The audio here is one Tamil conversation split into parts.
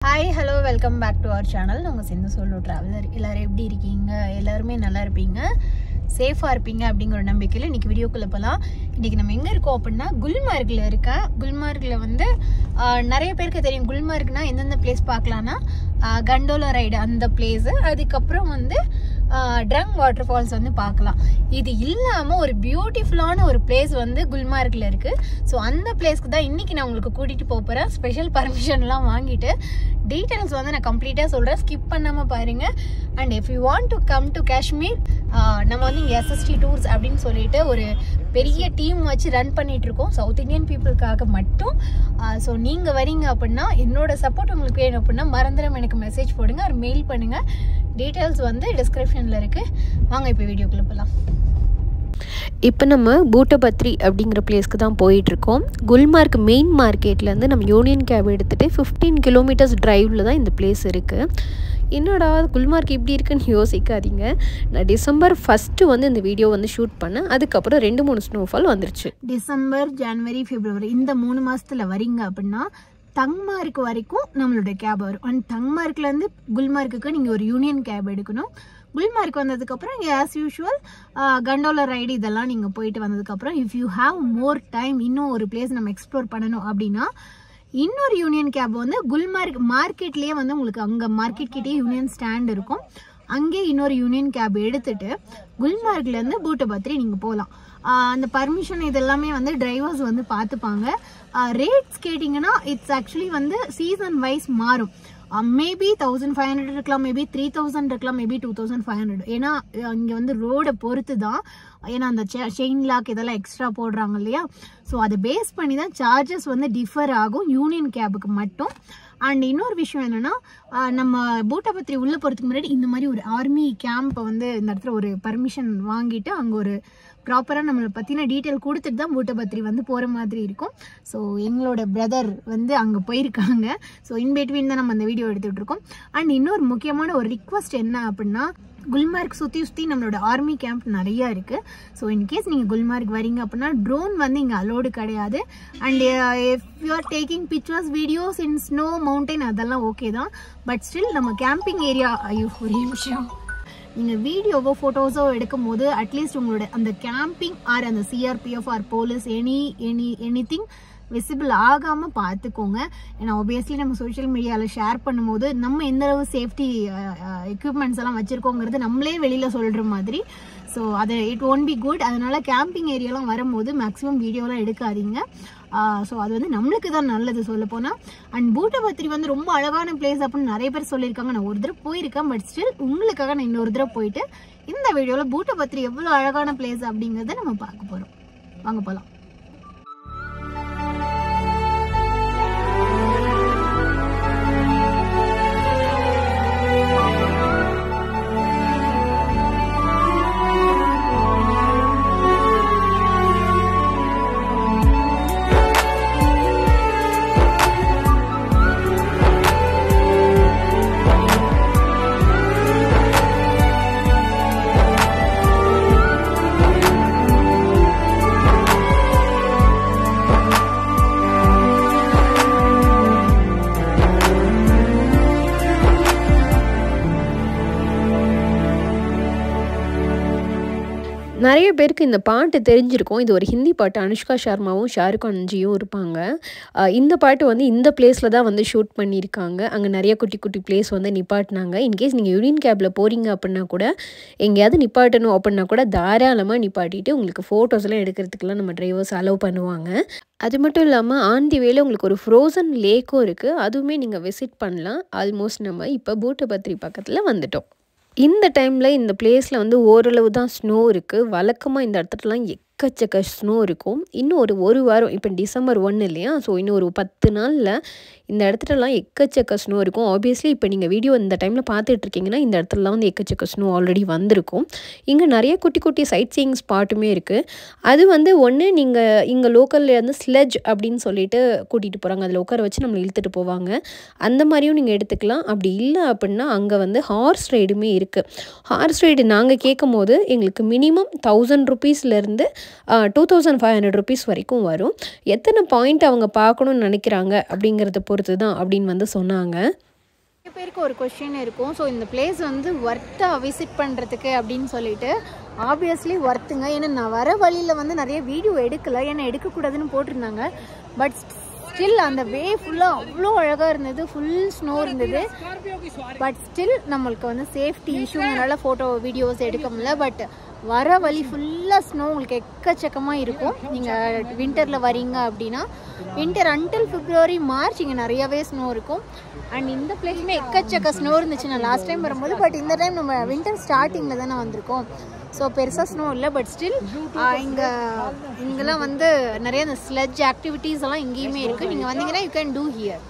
Hi, hello, welcome back to our channel. நாங்க சிந்து சோலோ டிராவலர். எல்லாரும் எப்படி இருக்கீங்க? எல்லாரும் நல்லா இருப்பீங்க. சேஃபா இருப்பீங்க அப்படிங்கற நம்பிக்கையில இன்னைக்கு வீடியோக்குள்ள போலாம். இன்னைக்கு நம்ம எங்க இருக்கோம் அப்படினா குல்மார்க்ல இருக்கேன். குல்மார்க்ல வந்து நிறைய பேருக்கு தெரியும் குல்மார்க்னா எந்தெந்த பிளேஸ் பார்க்கலாம்னா கண்டோலா ரைடு அந்த பிளேஸ், அதுக்கு அப்புறம் வந்து ட்ரங் வாட்டர் ஃபால்ஸ் வந்து பார்க்கலாம். இது இல்லாம ஒரு பியூட்டிஃபுல்லான ஒரு பிளேஸ் வந்து குல்மார்க்ல இருக்கு. ஸோ அந்த பிளேஸ்க்கு தான் இன்னைக்கு நான் உங்களுக்கு கூட்டிட்டு போறேன். ஸ்பெஷல் பர்மிஷன்லாம் வாங்கிட்டு டீட்டெயில்ஸ் வந்து நான் கம்ப்ளீட்டா சொல்றேன், ஸ்கிப் பண்ணாம பாருங்க. And if you want to come to Kashmir, நம்ம வந்து இங்கே SST டூர்ஸ் அப்படின்னு சொல்லிட்டு ஒரு பெரிய டீம் வச்சு ரன் பண்ணிட்டு இருக்கோம் சவுத் இந்தியன் பீப்புளுக்காக மட்டும். ஸோ நீங்கள் வரீங்க அப்படின்னா என்னோட சப்போர்ட் உங்களுக்கு வேணும் அப்படின்னா மறந்துடாம எனக்கு மெசேஜ் போடுங்க, ஒரு மெயில் பண்ணுங்க. டீட்டெயில்ஸ் வந்து டிஸ்கிரிப்ஷனில் இருக்குது. வாங்க இப்போ வீடியோக்குள்ளே போகலாம். இப்போ நம்ம பூட்டபத்ரி அப்படிங்கிற பிளேஸ்க்கு தான் போயிட்டுருக்கோம். குல்மார்க் மெயின் மார்க்கெட்லேருந்து நம்ம யூனியன் கேப் எடுத்துகிட்டு 15 கிலோமீட்டர்ஸ் ட்ரைவில் தான் இந்த பிளேஸ் இருக்குது. என்னடா குல்மார்க் இப்படி இருக்குன்னு யோசிக்காதீங்க. நான் டிசம்பர் 1 வந்து இந்த வீடியோ வந்து ஷூட் பண்ணேன். அதுக்கப்புறம் 2-3 ஸ்னோஃபால் வந்துருச்சு. டிசம்பர், ஜனவரி, பிப்ரவரி இந்த 3 மாதத்தில் வரீங்க அப்படின்னா தங்மார்க் வரைக்கும் நம்மளோட கேப் வரும். அண்ட் தங்மார்க்லேருந்து குல்மார்க்குக்கு நீங்கள் ஒரு யூனியன் கேப் எடுக்கணும். குல்மார்க் வந்ததுக்கப்புறம் இங்கே ஆஸ் யூஷுவல் கண்டோலா ரைடு இதெல்லாம் நீங்கள் போயிட்டு வந்ததுக்கப்புறம் if you have more time, இன்னும் ஒரு பிளேஸ் நம்ம எக்ஸ்ப்ளோர் பண்ணணும் அப்படின்னா இன்னொரு யூனியன் கேப் வந்து குல்மார்க் மார்க்கெட்லேயே வந்து உங்களுக்கு அங்கே மார்க்கெட் கிட்டே யூனியன் ஸ்டாண்ட் இருக்கும். அங்கே இன்னொரு யூனியன் கேப் எடுத்துட்டு குல்மார்க்லேருந்து பூட்டபத்ரி நீங்கள் போகலாம். அந்த பர்மிஷன் இதெல்லாமே வந்து டிரைவர்ஸ் வந்து பார்த்துப்பாங்க. ரேட்ஸ் கேட்டிங்கன்னா இட்ஸ் ஆக்சுவலி வந்து சீசன் வைஸ் மாறும். மேபி 1500 இருக்கலாம், மேபி 3000 இருக்கலாம், மேபி 2500. ஏன்னா இங்கே வந்து ரோடை பொறுத்து தான். ஏன்னா அந்த செயின் லாக் இதெல்லாம் எக்ஸ்ட்ரா போடுறாங்க இல்லையா, ஸோ அதை பேஸ் பண்ணி தான் சார்ஜஸ் வந்து டிஃபர் ஆகும் யூனியன் கேபுக்கு மட்டும். அண்ட் இன்னொரு விஷயம் என்னன்னா, நம்ம பூட்டபத்ரி உள்ளே போகிறதுக்கு முன்னாடி இந்த மாதிரி ஒரு ஆர்மி கேம்பை வந்து இந்த இடத்துல ஒரு பர்மிஷன் வாங்கிட்டு அங்கே ஒரு ப்ராப்பராக நம்மளை பற்றின டீட்டெயில் கொடுத்துட்டு தான் பூட்டபத்ரி வந்து போகிற மாதிரி இருக்கும். ஸோ எங்களோட பிரதர் வந்து அங்கே போயிருக்காங்க. ஸோ இன்பிட்வீன் தான் நம்ம அந்த வீடியோ எடுத்துகிட்டு இருக்கோம். அண்ட் இன்னொரு முக்கியமான ஒரு ரிக்வஸ்ட் என்ன அப்படின்னா, குல்மார்க் சுற்றி நம்மளோட ஆர்மி கேம்ப் நிறையா இருக்குது. ஸோ இன்கேஸ் நீங்கள் குல்மார்க் வரீங்க அப்படின்னா ட்ரோன் வந்து இங்கே அலோடு கிடையாது. And if you are taking pictures videos in snow mountain அதெல்லாம் ஓகே தான். பட் ஸ்டில் நம்ம கேம்பிங் ஏரியா, ஒரு நிமிஷம், நீங்கள் வீடியோவோ ஃபோட்டோஸோ எடுக்கும் போது அட்லீஸ்ட் உங்களோட அந்த கேம்பிங் ஆர் அந்த CRPF or police anything visible ஆகாமல் பார்த்துக்கோங்க. ஏன்னா ஆப்வியஸ்லி நம்ம சோஷியல் மீடியாவில் ஷேர் பண்ணும்போது நம்ம எந்த அளவு சேஃப்டி எக்யூப்மெண்ட்ஸ் எல்லாம் வச்சுருக்கோங்கிறது நம்மளே வெளியில் சொல்கிற மாதிரி. ஸோ அது இட் ஒன்ட் பி குட். அதனால் கேம்பிங் ஏரியாலாம் வரும்போது மேக்ஸிமம் வீடியோலாம் எடுக்காதீங்க. ஸோ அது வந்து நம்மளுக்கு தான் நல்லது சொல்ல போனால். அண்ட் பூட்டபத்ரி வந்து ரொம்ப அழகான பிளேஸ் அப்படின்னு நிறைய பேர் சொல்லியிருக்காங்க. நான் ஒரு தடவை போயிருக்கேன், பட் ஸ்டில் உங்களுக்காக நான் இன்னொரு தடவை போயிட்டு இந்த வீடியோவில் பூட்டபத்ரி எவ்வளோ அழகான பிளேஸ் அப்படிங்கிறத நம்ம பார்க்க போகிறோம். வாங்க போகலாம். நிறைய பேருக்கு இந்த பாட்டு தெரிஞ்சிருக்கும். இது ஒரு ஹிந்தி பாட்டு. அனுஷ்கா சர்மாவும் ஷாருக் கான்ஜியும் இருப்பாங்க. இந்த பாட்டு வந்து இந்த பிளேஸில் தான் வந்து ஷூட் பண்ணியிருக்காங்க. அங்கே நிறைய குட்டி குட்டி பிளேஸ் வந்து நிப்பாட்டினாங்க. இன்கேஸ் நீங்கள் யூனியன் கேபில் போகிறீங்க அப்படின்னா கூட எங்கேயாவது நிப்பாட்டணும் அப்படின்னா கூட தாராளமாக நிப்பாட்டிட்டு உங்களுக்கு ஃபோட்டோஸ்லாம் எடுக்கிறதுக்கெலாம் நம்ம டிரைவர்ஸ் அலோவ் பண்ணுவாங்க. அது மட்டும் இல்லாமல் ஆன் தி வேல உங்களுக்கு ஒரு ஃப்ரோசன் லேக்கும் இருக்குது, அதுவுமே நீங்கள் விசிட் பண்ணலாம். ஆல்மோஸ்ட் நம்ம இப்போ பூட்டபத்ரி பக்கத்தில் வந்துட்டோம். இந்த டைமில் இந்த பிளேஸில் வந்து ஓரளவு தான் ஸ்னோ இருக்குது. வழக்கமாக இந்த இடத்துலலாம் எக்கச்சக்க ஸ்னோ இருக்கும். இன்னும் ஒரு வாரம், இப்போ டிசம்பர் 1 இல்லையா, ஸோ இன்னும் ஒரு 10 நாளில் இந்த இடத்துலலாம் எக்கச்சக்க ஸ்னோ இருக்கும். ஆப்வியஸ்லி இப்போ நீங்கள் வீடியோ இந்த டைமில் பார்த்துட்ருக்கீங்கன்னா இந்த இடத்துலலாம் வந்து எக்கச்சக்க ஸ்னோ ஆல்ரெடி வந்திருக்கும். இங்கே நிறைய குட்டி குட்டி சைட் சீயிங் ஸ்பாட்டுமே இருக்குது. அது வந்து ஒன்று நீங்கள் இங்கே லோக்கலில் இருந்து ஸ்லெட்ஜ் அப்படின்னு சொல்லிட்டு கூட்டிகிட்டு போகிறாங்க. அதில் உட்கார வச்சு நம்மளை இழுத்துட்டு போவாங்க. அந்த மாதிரியும் நீங்கள் எடுத்துக்கலாம். அப்படி இல்லை அப்படின்னா அங்கே வந்து ஹார்ஸ் ரைடுமே இருக்குது. ஹார்ஸ் ரைடு நாங்கள் கேட்கும் போது எங்களுக்கு மினிமம் 1000 rupeesலேருந்து 2500 rupees வரைக்கும் வரும். எத்தனை பாயிண்ட் அவங்க பார்க்கணும்னு நினைக்கிறாங்க அப்படிங்கிறத பொறுத்து தான் அப்படின்னு வந்து சொன்னாங்க. நிறைய பேருக்கு ஒரு கொஸ்டின் இருக்கும். ஸோ இந்த பிளேஸ் வந்து ஒர்த்தா விசிட் பண்ணுறதுக்கு அப்படின்னு சொல்லிட்டு. ஆப்வியஸ்லி ஒர்த்துங்க. ஏன்னா நான் வர வழியில் வந்து நிறைய வீடியோ எடுக்கலை, ஏன்னா எடுக்கக்கூடாதுன்னு போட்டிருந்தாங்க. பட் ஸ்டில் அந்த வே ஃபுல்லாக அவ்வளோ அழகாக இருந்தது, ஃபுல் ஸ்னோ இருந்தது. பட் ஸ்டில் நம்மளுக்கு வந்து சேஃப்டி இஷ்யூனால ஃபோட்டோ வீடியோஸ் எடுக்க முடியல. பட் வர வழி ஃபுல்லாக ஸ்னோ உங்களுக்கு எக்கச்சக்கமாக இருக்கும். நீங்கள் வின்டரில் வரீங்க அப்படின்னா வின்டர் அன்டில் பிப்ரவரி மார்ச் இங்கே நிறையவே ஸ்னோ இருக்கும். அண்ட் இந்த பிளேஸுமே எக்கச்சக்க ஸ்னோ இருந்துச்சு நான் லாஸ்ட் டைம் வரும்போது. பட் இந்த டைம் நம்ம வின்டர் ஸ்டார்டிங்கில் தானே வந்திருக்கோம். ஸோ பெருசாக ஸ்னோ இல்லை. பட் ஸ்டில் இங்கெல்லாம் வந்து நிறைய இந்த ஸ்லெட்ஜ் ஆக்டிவிட்டீஸ் எல்லாம் இங்கேயுமே இருக்குது. நீங்கள் வந்தீங்கன்னா you can two here.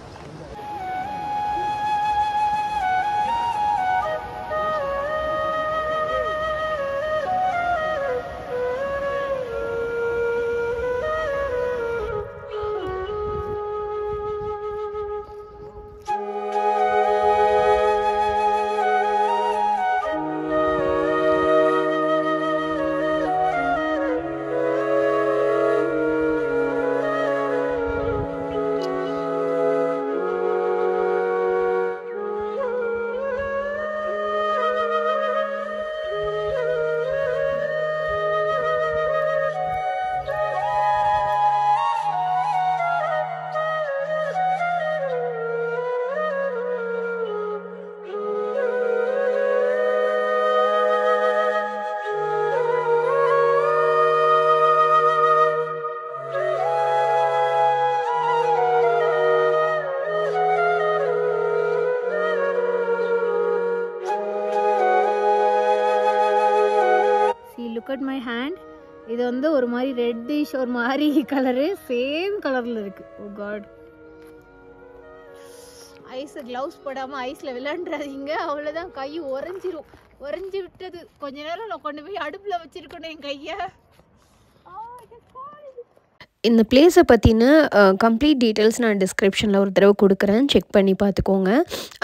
Look at my hand. இது வந்து ஒரு மாதிரி ரெட்டிஷ் ஒரு மாதிரி கலரு, சேம் கலர்ல இருக்கு. ஓ காட். ஐஸ் கிளவுஸ் போடாம ஐஸ்ல விளையாண்டுறாதீங்க, அவ்வளவுதான் கை உறைஞ்சிரும். உறைஞ்சி விட்டது. கொஞ்ச நேரம் நான் கொண்டு போய் அடுப்புல வச்சிருக்கணும் என் கைய. இந்த பிளேஸை பற்றின கம்ப்ளீட் டீட்டெயில்ஸ் நான் டிஸ்கிரிப்ஷனில் ஒரு தடவை கொடுக்குறேன், செக் பண்ணி பார்த்துக்கோங்க.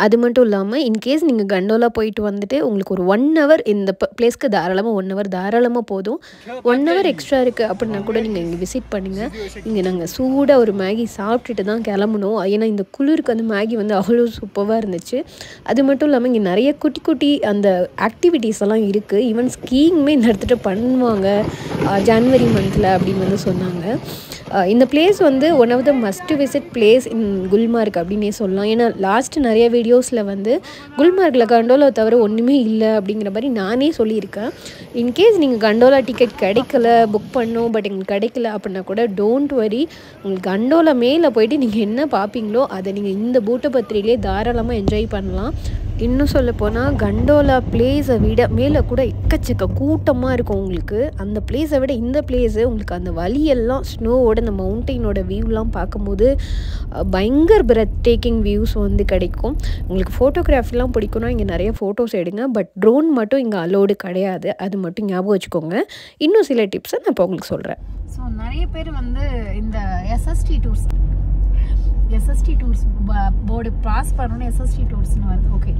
அது மட்டும் இல்லாமல் இன்கேஸ் நீங்கள் கண்டோலா போயிட்டு வந்துட்டு உங்களுக்கு ஒரு 1 hour இந்த பிளேஸ்க்கு தாராளமாக 1 hour தாராளமாக போதும். 1 hour எக்ஸ்ட்ரா இருக்குது அப்படின்னா கூட நீங்கள் இங்கே விசிட் பண்ணுங்கள். இங்கே நாங்கள் சூடாக ஒரு மேகி சாப்பிட்டுட்டு தான் கிளம்பணும். ஏன்னா இந்த குளிருக்கு அந்த மேகி வந்து அவ்வளோ சூப்பராக இருந்துச்சு. அது மட்டும் இல்லாமல் இங்கே நிறைய குட்டி குட்டி அந்த ஆக்டிவிட்டீஸ் எல்லாம் இருக்குது. ஈவன் ஸ்கீயிங்குமே இந்த இடத்துல பண்ணுவாங்க ஜனவரி மந்தில் அப்படின்னு வந்து சொன்னாங்க. இந்த பிளேஸ் வந்து one of the must visit place in Gulmarg அப்படின்னே சொல்லலாம். ஏன்னா லாஸ்ட் நிறைய வீடியோஸில் வந்து குல்மார்க்கில் கண்டோலா தவிர ஒன்றுமே இல்லை அப்படிங்கிற மாதிரி நானே சொல்லியிருக்கேன். இன்கேஸ் நீங்கள் கண்டோலா டிக்கெட் கிடைக்கல, புக் பண்ணோம் பட் எங்களுக்கு கிடைக்கல அப்படின்னா கூட டோன்ட் வரி. உங்களுக்கு கண்டோலா மேலே போயிட்டு நீங்கள் என்ன பார்ப்பீங்களோ அதை நீங்கள் இந்த பூட்டபத்திரியிலே தாராளமாக என்ஜாய் பண்ணலாம். இன்னும் சொல்ல போனால் கண்டோலா பிளேஸை விட மேலே கூட எக்கச்சக்க கூட்டமாக இருக்கும் உங்களுக்கு. அந்த பிளேஸை விட இந்த பிளேஸு உங்களுக்கு அந்த வழியெல்லாம் ஸ்னோவோட அந்த மவுண்டெயினோட வியூலாம் பார்க்கும்போது பயங்கர பிரெத் டேக்கிங் வியூஸ் வந்து கிடைக்கும். உங்களுக்கு ஃபோட்டோகிராஃபிலாம் பிடிக்கும்னா இங்கே நிறைய ஃபோட்டோஸ் எடுங்க. பட் ட்ரோன் மட்டும் இங்கே அலோடு கிடையாது, அது மட்டும் ஞாபகம் வச்சுக்கோங்க. இன்னும் சில டிப்ஸை நான் இப்போ உங்களுக்கு சொல்கிறேன். ஸோ நிறைய பேர் வந்து இந்த எஸ்எஸ்டி டூர்ஸ் போர்டு பாஸ் பண்ணணும்னு எஸ்எஸ்டி டூர்ஸ்னு வருது. ஓகே,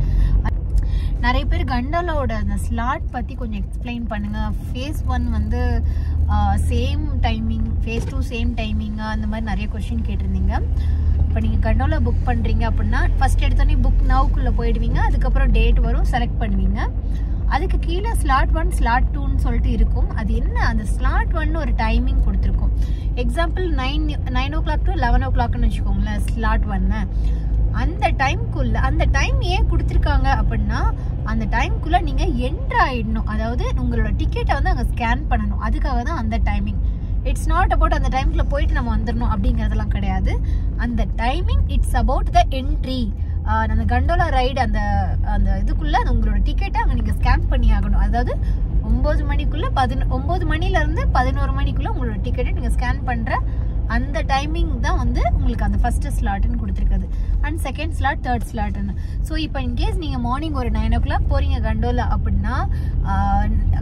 நிறைய பேர் கண்டோலாவோட அந்த ஸ்லாட் பற்றி கொஞ்சம் எக்ஸ்பிளைன் பண்ணுங்கள். ஃபேஸ் 1 வந்து சேம் டைமிங், ஃபேஸ் 2 சேம் டைமிங்கா, அந்த மாதிரி நிறைய கொஸ்டின் கேட்டிருந்தீங்க. இப்போ நீங்கள் கண்டோலா புக் பண்ணுறீங்க அப்படின்னா ஃபஸ்ட் எடுத்தோடனே புக் நவுக்குள்ளே போயிடுவீங்க. அதுக்கப்புறம் டேட் வரும், செலக்ட் பண்ணுவீங்க. அதுக்கு கீழே ஸ்லாட் 1 ஸ்லாட் 2ன்னு சொல்லிட்டு இருக்கும். அது என்ன, அந்த ஸ்லாட் 1 ஒரு டைமிங் கொடுத்துருக்கும். எக்ஸாம்பிள் 9 o'clock to 11 o'clockனு வச்சுக்கோங்களேன் ஸ்லாட் 1. அந்த டைம்குள்ள, அந்த டைம் ஏன் கொடுத்துருக்காங்க அப்படின்னா அந்த டைம்குள்ளே நீங்கள் என்ட்ரு ஆகிடணும். அதாவது உங்களோட டிக்கெட்டை வந்து அங்கே ஸ்கேன் பண்ணணும். அதுக்காக தான் அந்த டைமிங். இட்ஸ் நாட் அபவுட் அந்த டைம்குள்ளே போயிட்டு நம்ம வந்துடணும் அப்படிங்கிறதெல்லாம் கிடையாது. அந்த timing it's about the entry. அந்த கண்டோலா ரைடு அந்த அந்த இதுக்குள்ளே உங்களோட டிக்கெட்டை அங்கே நீங்கள் ஸ்கேன் பண்ணி ஆகணும். அதாவது 9 மணிக்குள்ளே 9 மணிலேருந்து 11 மணிக்குள்ளே உங்களோட டிக்கெட்டை நீங்கள் ஸ்கேன் பண்ணுற அந்த டைமிங் தான் வந்து உங்களுக்கு அந்த ஃபஸ்ட்டு ஸ்லாட்டுன்னு கொடுத்துருக்குது. அண்ட் செகண்ட் ஸ்லாட், தேர்ட் ஸ்லாட்டுன்னு. ஸோ இப்போ இன்கேஸ் நீங்கள் மார்னிங் ஒரு 9 o'clock போகிறீங்க கண்டோலா அப்படின்னா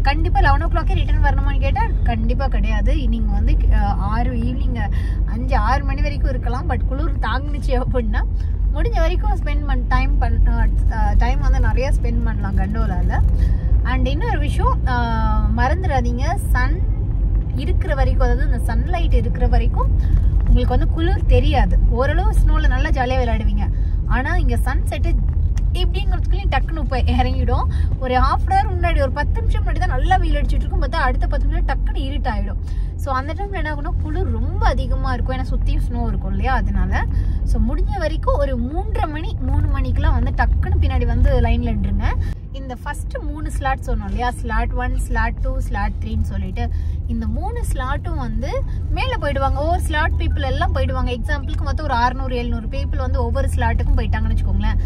கண்டிப்பாக 11 o'clock ரிட்டர்ன் வரணுமான்னு கேட்டால் கண்டிப்பாக கிடையாது. நீங்கள் வந்து ஈவினிங் 5-6 மணி வரைக்கும் இருக்கலாம். பட் குளிர் தாங்குனுச்சு அப்படின்னா முடிஞ்ச வரைக்கும் டைம் வந்து நிறைய ஸ்பெண்ட் பண்ணலாம் கண்டோலாவில். அண்ட் இன்னொரு விஷயம் மறந்துடாதீங்க, சன் இருக்கிற வரைக்கும், அதாவது இந்த சன்லைட் இருக்கிற வரைக்கும் உங்களுக்கு வந்து குளிர் தெரியாது. ஓரளவு ஸ்னோவில் நல்லா ஜாலியாக விளையாடுவீங்க. ஆனால் இங்கே சன் செட்டு இறங்குறதுக்குள்ளேயும் டக்குன்னு போய் இறங்கிடும். ஒரு ஹாஃப் அன் ஹவர் முன்னாடி, ஒரு 10 நிமிஷம் முன்னாடி தான் நல்லா வெயில் அடிச்சுட்டு இருக்கும். பார்த்தா அடுத்த 10 நிமிஷம் டக்குன்னு இருட் ஆகிடும். ஸோ அந்த டைமில் என்ன ஆகும்னா குளிர் ரொம்ப அதிகமாக இருக்கும். ஏன்னா சுற்றியும் ஸ்னோ இருக்கும் இல்லையா, அதனால. ஸோ முடிஞ்ச வரைக்கும் ஒரு 3 மணிக்கெலாம் வந்து டக்குன்னு பின்னாடி வந்து லைனில் நின்றுங்க. இந்த ஃபர்ஸ்ட் 3 ஸ்லாட் சொன்னோம் இல்லையா, ஸ்லாட் 1, ஸ்லாட் 2, ஸ்லாட் 3ன்னு சொல்லிட்டு இந்த 3 ஸ்லாட்டும் வந்து மேலே போயிடுவாங்க. ஒவ்வொரு ஸ்லாட் பீப்புள் எல்லாம் போயிடுவாங்க. எக்ஸாம்பிளுக்கு மொத்தம் ஒரு 600-700 பீப்புள் வந்து ஒவ்வொரு ஸ்லாட்டுக்கும் போயிட்டாங்கன்னு வச்சுக்கோங்களேன்.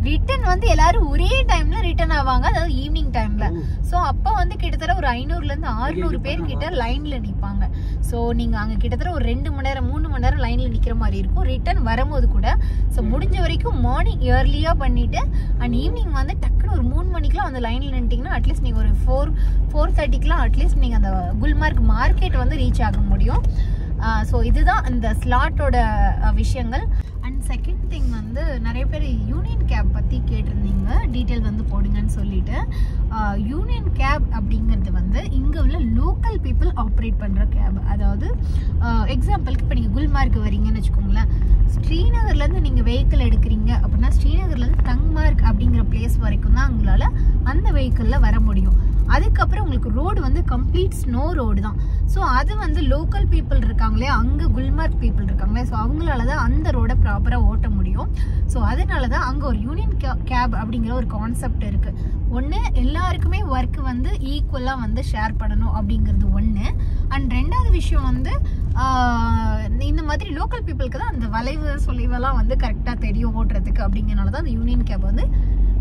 ரிட்டர்ன் வந்து எல்லாரும் ஒரே டைம்ல ரிட்டர்ன் ஆவாங்க, அதாவது ஈவினிங் டைம்ல. ஸோ அப்போ வந்து கிட்டத்தட்ட ஒரு 500-லேருந்து 600 பேர் கிட்ட லைன்ல நிற்பாங்க. ஸோ நீங்க அங்க கிட்டத்தட்ட ஒரு 2 மணி நேரம் 3 மணி நேரம் லைன்ல நிக்கிற மாதிரி இருக்கும் ரிட்டர்ன் வரும்போது கூட. ஸோ முடிஞ்ச வரைக்கும் மார்னிங் ஏர்லியா பண்ணிட்டு அண்ட் ஈவினிங் வந்து டக்குன்னு ஒரு 3 மணிக்கெல்லாம் வந்து லைன்ல நின்ட்டீங்கன்னா அட்லீஸ்ட் நீங்க ஒரு 4:30க்குலாம் அட்லீஸ்ட் நீங்க அந்த குல்மார்க் மார்க்கெட் வந்து ரீச் ஆக முடியும். ஸோ இதுதான் இந்த ஸ்லாட்டோட விஷயங்கள். அண்ட் செகண்ட் திங் வந்து நிறைய பேர் யூனியன் கேப் பற்றி கேட்டிருந்தீங்க, டீட்டெயில் வந்து போடுங்கன்னு சொல்லிட்டு. யூனியன் கேப் அப்படிங்கிறது வந்து இங்கே உள்ள லோக்கல் பீப்புள் ஆப்ரேட் பண்ணுற கேப். அதாவது எக்ஸாம்பிளுக்கு இப்போ நீங்கள் குல்மார்க் வரீங்கன்னு வச்சுக்கோங்களேன், ஸ்ரீநகர்லேருந்து நீங்கள் வெஹிக்கிள் எடுக்கிறீங்க அப்படின்னா ஸ்ரீநகர்லேருந்து தங்மார்க் அப்படிங்கிற பிளேஸ் வரைக்கும் தான் உங்களால் அந்த வெஹிக்கிளில் வர முடியும். அதுக்கப்புறம் உங்களுக்கு ரோடு வந்து கம்ப்ளீட் ஸ்னோ ரோடு தான். ஸோ அது வந்து லோக்கல் பீப்புள் இருக்காங்களே, அங்கே குல்மார்க் பீப்புள் இருக்காங்களே, ஸோ அவங்களால தான் அந்த ரோடை ப்ராப்பராக ஓட்ட முடியும். ஸோ அதனால தான் அங்கே ஒரு யூனியன் கேப் அப்படிங்கிற ஒரு கான்செப்ட் இருக்குது. ஒன்று, எல்லாருக்குமே ஒர்க் வந்து ஈக்குவலாக வந்து ஷேர் பண்ணணும் அப்படிங்கிறது ஒன்று. அண்ட் ரெண்டாவது விஷயம் வந்து இந்த மாதிரி லோக்கல் பீப்புளுக்கு தான் அந்த வளைவு சொலிவெல்லாம் வந்து கரெக்டாக தெரியும் ஓட்டுறதுக்கு. அப்படிங்கிறனால தான் அந்த யூனியன் கேப் வந்து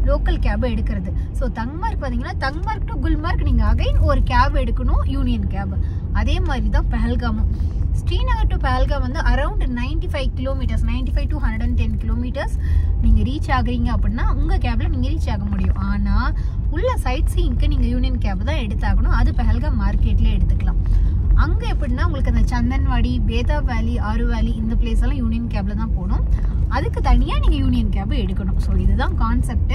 லோக்கல் கேப் எடுக்கிறது. ஸோ தங்மார்க் பார்த்தீங்கன்னா தங்மார்க் டு குல்மார்க் நீங்கள் அகைன் ஒரு கேப் எடுக்கணும், யூனியன் கேப். அதே மாதிரி தான் பஹல்காமும். ஸ்ரீநகர் டு பஹல்காம் வந்து அரௌண்ட் 95 கிலோமீட்டர்ஸ், 95 to 110 கிலோமீட்டர்ஸ் நீங்கள் ரீச் ஆகுறீங்க அப்படின்னா உங்கள் கேபில் நீங்கள் ரீச் ஆக முடியும். ஆனால் உள்ள சைட் சீயிங்க்கு நீங்கள் யூனியன் கேப் தான் எடுத்தாகணும். அது பஹல்காம் மார்க்கெட்லேயே எடுத்துக்கலாம். அங்கே எப்படின்னா உங்களுக்கு அந்த சந்தன்வாடி, பேதா வேலி, ஆறு வேலி இந்த பிளேஸ் எல்லாம் யூனியன் கேப்ல தான் போகணும். அதுக்கு தனியாக நீங்கள் யூனியன் கேப் எடுக்கணும். ஸோ இதுதான் கான்செப்ட்.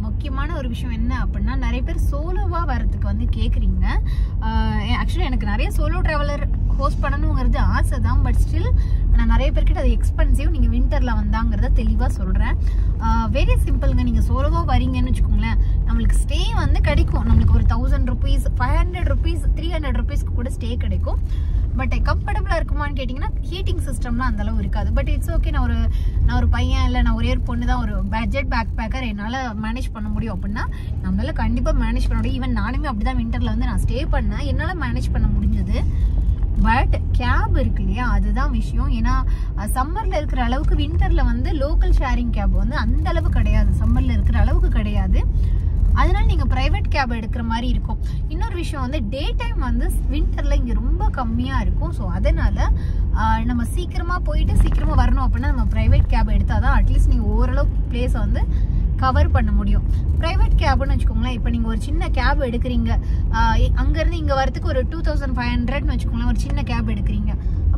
முக்கியமான ஒரு விஷயம் என்ன அப்படின்னா, நிறைய பேர் சோலோவாக வரதுக்கு வந்து கேட்குறீங்க. ஆக்சுவலி எனக்கு நிறைய சோலோ ட்ராவலர் ஹோஸ்ட் பண்ணணுங்கிறது ஆசை தான். பட் ஸ்டில் நான் நிறைய பேர்கிட்ட அது எக்ஸ்பென்சிவ், நீங்கள் வின்டரில் வந்தாங்கிறத தெளிவாக சொல்கிறேன். வெரி சிம்பிளுங்க. நீங்கள் சோலோவாக வரீங்கன்னு வச்சுக்கோங்களேன், நம்மளுக்கு ஸ்டே வந்து கிடைக்கும். நம்மளுக்கு ஒரு 1000 rupees, 500 rupees, 300 rupeesக்கு கூட ஸ்டே கிடைக்கும். பட் கம்ஃபர்டபுளாக இருக்குமான்னு கேட்டிங்கன்னா ஹீட்டிங் சிஸ்டம்லாம் அந்தளவு இருக்காது. But it's okay. நான் ஒரு பையன் இல்லை, நான் ஒரே ஒரு பொண்ணு தான், ஒரு பட்ஜெட் பேக் பேக்கர், என்னால் மேனேஜ் பண்ண முடியும் அப்படின்னா நம்மளால கண்டிப்பாக மேனேஜ் பண்ண முடியும். ஈவன் நானுமே அப்படி தான் வின்டரில் வந்து நான் ஸ்டே பண்ணேன், என்னால் மேனேஜ் பண்ண முடிஞ்சது. பட் கேப் இருக்கு இல்லையா, அதுதான் விஷயம். ஏன்னா சம்மரில் இருக்கிற அளவுக்கு வின்டரில் வந்து லோக்கல் ஷேரிங் கேப் வந்து அந்த அளவு கிடையாது, சம்மரில் இருக்கிற அளவுக்கு கிடையாது. அதனால நீங்கள் ப்ரைவேட் கேப் எடுக்கிற மாதிரி இருக்கும். இன்னொரு விஷயம் வந்து டே டைம் வந்து வின்டரில் இங்கே ரொம்ப கம்மியாக இருக்கும். ஸோ அதனால் நம்ம சீக்கிரமாக போயிட்டு சீக்கிரமாக வரணும் அப்படின்னா நம்ம ப்ரைவேட் கேப் எடுத்தால் தான் அட்லீஸ்ட் நீங்கள் ஓரளவு பிளேஸை வந்து கவர் பண்ண முடியும். ப்ரைவேட் கேப்னு வச்சுக்கோங்களேன், இப்போ நீங்கள் ஒரு சின்ன கேப் எடுக்கிறீங்க, அங்கேருந்து இங்கே வரதுக்கு ஒரு 2500ன்னு வச்சுக்கோங்களேன், ஒரு சின்ன கேப் எடுக்கிறீங்க,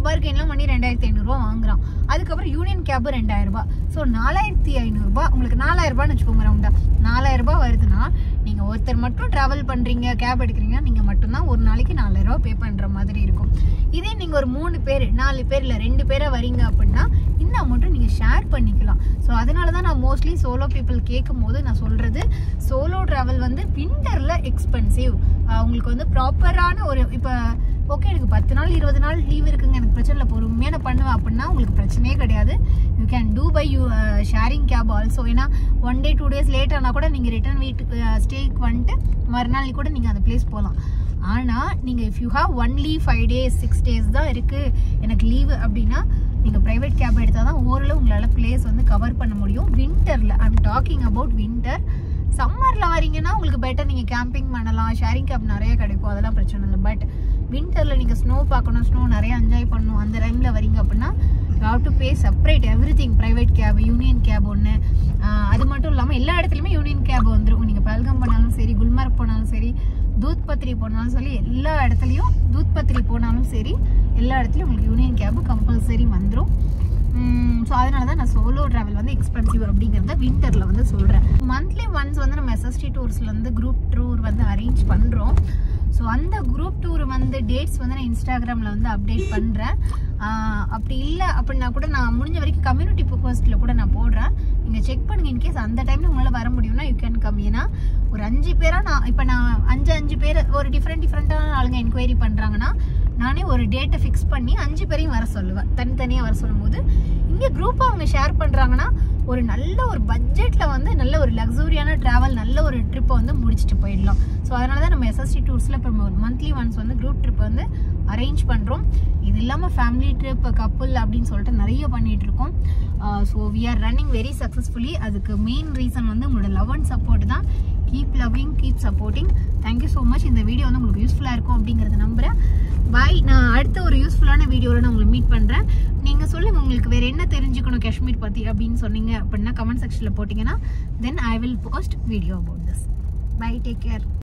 பர்க் எல்லாம் பண்ணி 2500 ரூபா வாங்குறான். அதுக்கப்புறம் யூனியன் கேப் 2000 ரூபாய். ஸோ 4500 ரூபாய், உங்களுக்கு 4000 ரூபான்னு வச்சுக்கோங்க ரவுண்டா. 4000 ரூபாய் வருதுன்னா நீங்கள் ஒருத்தர் மட்டும் ட்ராவல் பண்ணுறீங்க, கேப் எடுக்கிறீங்கன்னா நீங்கள் மட்டும்தான் ஒரு நாளைக்கு 4000 ரூபா பே பண்ணுற மாதிரி இருக்கும். இதே நீங்கள் ஒரு 3 பேர் 4 பேர் இல்லை 2 பேராக வரீங்க அப்படின்னா இந்த அமௌண்ட்டை நீங்கள் ஷேர் பண்ணிக்கலாம். ஸோ அதனால தான் நான் மோஸ்ட்லி சோலோ பீப்புள் கேட்கும் போது நான் சொல்கிறது, சோலோ ட்ராவல் வந்து வின்டரில் எக்ஸ்பென்சிவ். உங்களுக்கு வந்து ப்ராப்பரான ஒரு, இப்போ ஓகே எனக்கு 10 நாள் 20 நாள் லீவ் இருக்குங்க, எனக்கு பிரச்சனை இல்லை, பொறுமையாக நான் பண்ணுவேன் அப்படின்னா உங்களுக்கு பிரச்சனையே கிடையாது. You can do by sharing cab also. ஏன்னா 1 day 2 days லேட் ஆனால் கூட நீங்கள் ரிட்டர்ன் வீட்டுக்கு ஸ்டேக்கு வந்துட்டு மறுநாள் கூட நீங்கள் அந்த பிளேஸ் போகலாம். ஆனால் நீங்கள் if you have only 5 days 6 days தான் இருக்குது எனக்கு லீவு அப்படின்னா நீங்கள் ப்ரைவேட் கேப் எடுத்தால் தான் ஓரளவு உங்களால் பிளேஸ் வந்து கவர் பண்ண முடியும். வின்டரில் I am talking about winter. சம்மரில் வரீங்கன்னா உங்களுக்கு பெட்டர், நீங்கள் கேம்பிங் பண்ணலாம், ஷேரிங் கேப் நிறைய கிடைக்கும், அதெல்லாம் பிரச்சனை இல்லை. பட் வின்டரில் நீங்கள் ஸ்னோ பார்க்கணும், ஸ்னோ நிறைய என்ஜாய் பண்ணணும், அந்த டைமில் வரீங்க அப்படின்னா you have to pay separate everything. Private cab, union cab ஒன்று. அது மட்டும் இல்லாமல் எல்லா இடத்துலையுமே யூனியன் கேப் வந்துடும். நீங்கள் பஹல்காம் போனாலும் சரி, குல்மார்க் போனாலும் சரி, தூத்பத்ரி போனாலும் சரி, எல்லா இடத்துலையும் தூத்பத்ரி போனாலும் சரி எல்லா இடத்துலையும் உங்களுக்கு யூனியன் கேப் கம்பல்சரி வந்துடும். ஸோ அதனால தான் நான் சோலோ ட்ராவல் வந்து எக்ஸ்பென்சிவ் அப்படிங்கிறத வின்டரில் வந்து சொல்கிறேன். மந்த்லி ஒன்ஸ் வந்து நம்ம எஸ்எஸ்டி டூர்ஸ்லேருந்து குரூப் டூர் வந்து அரேஞ்ச் பண்ணுறோம். ஸோ அந்த குரூப் டூர் வந்து டேட்ஸ் வந்து நான் இன்ஸ்டாகிராமில் வந்து அப்டேட் பண்ணுறேன். அப்படி இல்லை அப்படின்னா கூட நான் முடிஞ்ச வரைக்கும் கம்யூனிட்டி போஸ்ட்டில் கூட நான் போடுறேன். நீங்கள் செக் பண்ணுங்கள். இன்கேஸ் அந்த டைமில் உங்களால் வர முடியும்னா யூ கேன் கம். ஏன்னா ஒரு 5 பேராக நான் 5 பேர் ஒரு டிஃப்ரெண்ட்டான ஆளுங்க என்கொயரி பண்ணுறாங்கன்னா நானே ஒரு டேட்டை ஃபிக்ஸ் பண்ணி 5 பேரையும் வர சொல்லுவேன். தனித்தனியாக வர சொல்லும் போது இங்கே குரூப்பாக அவங்க ஷேர் பண்ணுறாங்கன்னா ஒரு நல்ல ஒரு பட்ஜெட்டில் வந்து நல்ல ஒரு லக்ஸூரியான ட்ராவல், நல்ல ஒரு ட்ரிப்பை வந்து முடிச்சுட்டு போயிடலாம். ஸோ அதனால தான் நம்ம SST டூர்ஸில் இப்போ மந்த்லி ஒன்ஸ் வந்து குரூப் ட்ரிப் வந்து அரேஞ்ச் பண்ணுறோம். இது இல்லாமல் ஃபேமிலி ட்ரிப், கப்புள் அப்படின்னு சொல்லிட்டு நிறைய பண்ணிகிட்ருக்கோம். So we are running very successfully. அதுக்கு மெயின் ரீசன் வந்து உங்களோட லவ் அண்ட் சப்போர்ட் தான். Keep loving, keep supporting. Thank you so much. இந்த வீடியோ வந்து உங்களுக்கு யூஸ்ஃபுல்லாக இருக்கும் அப்படிங்கிறத நம்புகிறேன். பாய். நான் அடுத்த ஒரு யூஸ்ஃபுல்லான வீடியோவில் நான் உங்களை மீட் பண்ணுறேன். நீங்கள் சொல்லுங்கள் உங்களுக்கு வேறு என்ன தெரிஞ்சுக்கணும் காஷ்மீர் பற்றி அப்படின்னு சொன்னீங்க அப்படின்னா கமெண்ட் செக்ஷனில் போட்டிங்கன்னா then I will post video about this. Bye, take care.